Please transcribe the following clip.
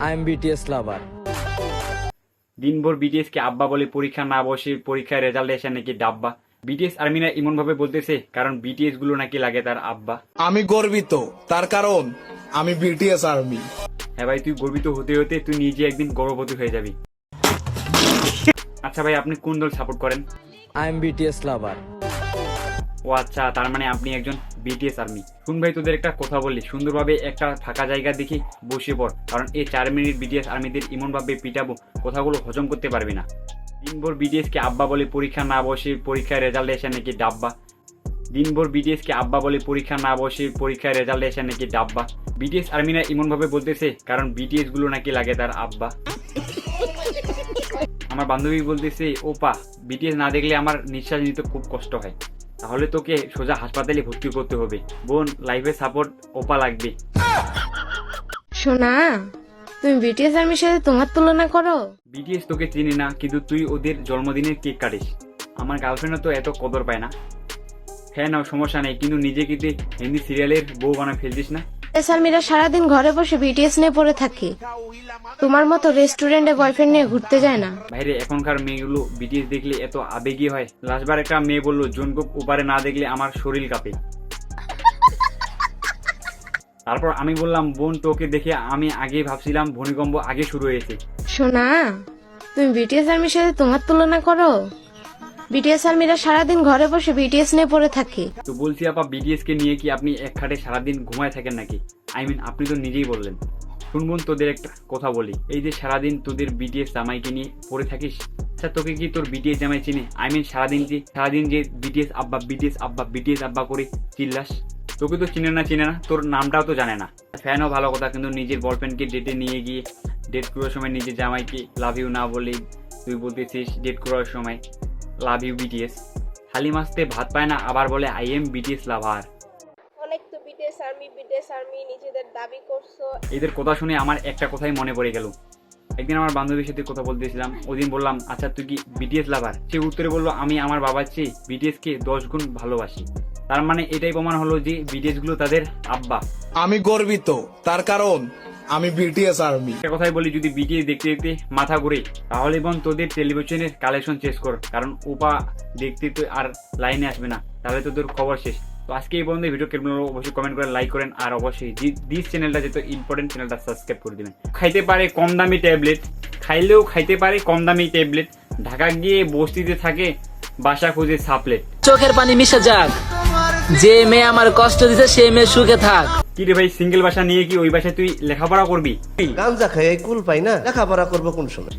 I am BTS লাভার। দিনভর BTS কে আব্বা বলে পরীক্ষা না বসে পরীক্ষায় রেজাল্ট এসে নাকি ডাব্বা। বিটিএস আর্মিরা এমন ভাবে বলতেছে কারণ বিটিএস গুলো নাকি লাগে তার আব্বা। আমি গর্বিত তার কারণ আমি বিটিএস আর্মি। হ্যাঁ ভাই, তুই গর্বিত হতে হতে তুই নিজে একদিন গর্ভবতী হয়ে যাবি। আচ্ছা ভাই, আপনি কোন দল সাপোর্ট করেন? আই এম বিটিএস লাভার। ও আচ্ছা, তার মানে আপনি একজন বিটিএস আর্মি। শুন ভাই, তোদের একটা কথা বলি, সুন্দরভাবে একটা ফাঁকা জায়গা দেখে বসে পড়, কারণ এই 4 মিনিট বিটিএস আর্মিদের এমন ভাবে পিটাবো কথাগুলো হজম করতে পারবি না। দিনভর বিটিএস কে আব্বা বলে পরীক্ষা না বসে পরীক্ষায় রেজাল্ট এসে নাকি ডাব্বা। দিনভর বিটিএস কে আব্বা বলে পরীক্ষা না বসে পরীক্ষায় রেজাল্ট এসে নাকি ডাব্বা। বিটিএস আর্মিরা এমন ভাবে বলতেছে কারণ বিটিএস গুলো নাকি লাগে তার আব্বা। আমার বান্ধবী বলতেছে, ওপা বিটিএস না দেখলে আমার নিঃশ্বাস নিতে খুব কষ্ট হয়, তাহলে তোকে সোজা হাসপাতালে ভর্তি করতে হবে। বোন, লাইফে সাপোর্ট ওপা লাগবে। শোনা, তুমি বিটিএস আর্মির সাথে তোমার তুলনা করো? বিটিএস তোকে চিনি না, কিন্তু তুই ওদের জন্মদিনের কেক কাটিস। আমার গার্লফ্রেন্ডও তো এত কদর পায় না। হ্যাঁ নাও, সমস্যা নেই, কিন্তু নিজে কিন্তু হিন্দি সিরিয়ালের বউ বানায় ফেলছিস না। বিটিএস আর্মিরা সারাদিন ঘরে বসে বিটিএস নিয়ে পড়ে থাকে, তোমার মতো রেস্টুরেন্টে বয়ফ্রেন্ড নিয়ে ঘুরতে যায় না। বাইরে এখনকার মেয়েগুলো বিটিএস দেখলে এত আবেগী হয়। লাস্টবার একটা মেয়ে বললো, জঙ্কুক ওপারে না দেখলে আমার শরীর কাঁপে। তারপর আমি বললাম, বোন তোকে দেখে আমি আগে ভাবছিলাম ভূমিকম্প আগে শুরু হয়েছে। শোনা, তুমি বিটিএস আর্মির সাথে তোমার তুলনা করো? বিটিএস আর্মিরা সারাদিন ঘরে বসে বিটিএস নিয়ে পড়ে থাকে। তো বলছি আপা, বিটিএস কে নিয়ে কি আপনি এক খাটে সারাদিন ঘুমায় থাকেন নাকি? আপনি তো নিজেই বললেন। শুনবুন, তোদের একটা কথা বলি, এই যে সারাদিন তোদের বিটিএস জামাইকে নিয়ে পড়ে থাকিস, আচ্ছা তোকে কি তোর বিটিএস জামাই চিনে? সারাদিন যে বিটিএস আব্বা বিটিএস আব্বা বিটিএস আব্বা করে চিল্লাস, তোকে তো চিনে না, তোর নামটাও তো জানে না। ফ্যানও ভালো কথা, কিন্তু নিজের বয়ফ্রেন্ডকে ডেটে নিয়ে গিয়ে ডেট করার সময় নিজের জামাইকে লাভ ইউ না বলে তুই বলতেছিস ডেট করার সময় লাভ ইউ বিটিএস। থালি মাছতে ভাত পায় না, আবার বলে আই এম বিটিএস লাভার। অনেক তো বিটিএস আর্মি নিজেদের দাবি করছো। এদের কথা শুনে আমার একটা কথাই মনে পড়ে গেল। একদিন আমার বান্ধবীর সাথে কথা বলতেছিলাম, ওদিন বললাম, আচ্ছা তুই কি বিটিএস লাভার? সে উত্তরে বললো, আমি আমার বাবার চেয়ে বিটিএস কে 10 গুণ ভালোবাসি। তার মানে এটাই প্রমাণ হলো যে বিটিএস গুলো তাদের আব্বা। আমি গর্বিত তার কারণ আমি বিটিএস আর্মি। একটা কথাই বলি, যদি বিটিএস দেখতে দেখতে মাথা ঘুরে, তাহলে বোন তোদের টেলিভিশনের কালেকশন চেস কর, কারণ ওপা দেখতে তো আর লাইনে আসবে না, তাহলে তোদের খবর শেষ। তো আজকে এই পর্যন্ত ভিডিও কেমন হলো অবশ্যই কমেন্ট করে, লাইক করেন, আর অবশ্যই দিস চ্যানেলটা যেহেতু ইম্পর্টেন্ট, চ্যানেলটা সাবস্ক্রাইব করে দিবেন। খাইতে পারে কম দামি ট্যাবলেট, খাইলেও খাইতে পারে কম দামি ট্যাবলেট, ঢাকা গিয়ে বস্তিতে থাকে, বাসা খুঁজে সাপলেট। চোখের পানি মিশে যাক, যে মেয়ে আমার কষ্ট দিছে সে মেয়ে সুখে থাক। কি রে ভাই, সিঙ্গেল বাসা নিয়ে কি ওই বাসায় তুই লেখাপড়া করবি? গাঞ্জা খাই কুল পাই না, লেখাপড়া করবো কোন সময়?